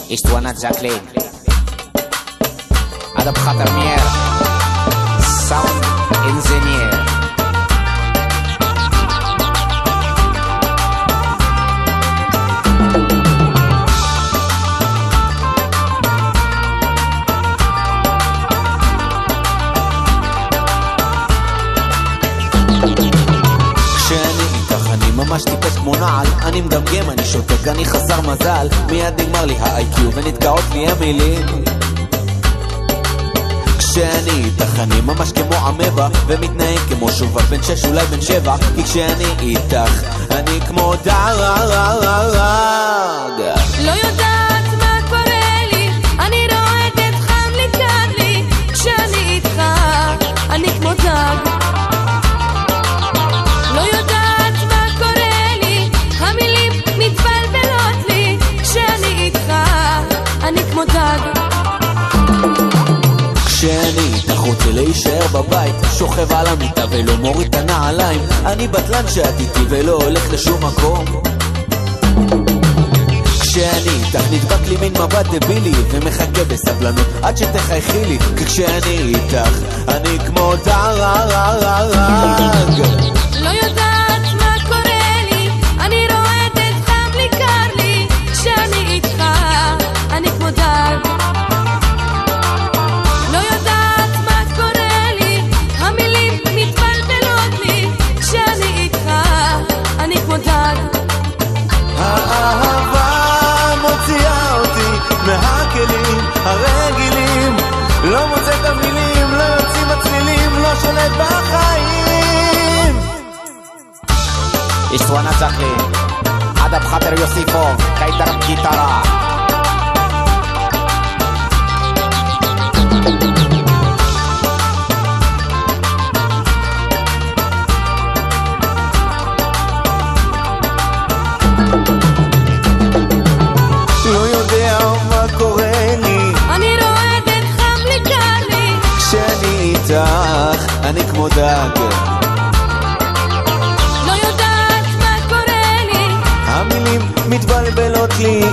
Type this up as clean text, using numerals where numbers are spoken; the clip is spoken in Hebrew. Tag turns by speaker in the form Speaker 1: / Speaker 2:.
Speaker 1: Istwana Jacqueline Adab Khatar Mier Sound Engineer
Speaker 2: ממש טיפש כמו נעל, אני מגמגם, אני שותק, אני חסר מזל, מיד נגמר לי ה-IQ ונתקעות לי המילים. כשאני איתך אני ממש כמו אמבה, ומתנהג כמו שובה בן 6 אולי בן 7, כי כשאני איתך אני כמו דרג.
Speaker 3: לא יודעת מה קורה לי, אני רועדת חם לי קר לי, כשאני איתך אני כמו דג.
Speaker 2: כשאני איתך רוצה להישאר בבית, שוכב על המיטה ולא מוריד את הנעליים, אני בטלן שאת איתי ולא הולך לשום מקום. כשאני איתך נדבק לי מין מבט דבילי, ומחכה בסבלנות עד שתחייכי לי, כי כשאני איתך אני כמו דרג.
Speaker 3: לא יודעת מה קורה לי, אני רועדת חם לי קר לי, כשאני איתך אני כמו דג.
Speaker 2: האהבה מוציאה אותי מהכלים הרגילים, לא מוצא את המילים, לא יוצאים הצלילים, לא שולט בחיים.
Speaker 1: Istwana Jacqueline Adab Khatar Yosifov Kaidar גיטרה
Speaker 2: לא יודע מה קורה לי,
Speaker 3: אני רועדת חם לי קר לי,
Speaker 2: כשאני איתך אני כמו דג.
Speaker 3: לא יודעת מה קורה לי,
Speaker 2: המילים מתבלבלות לי.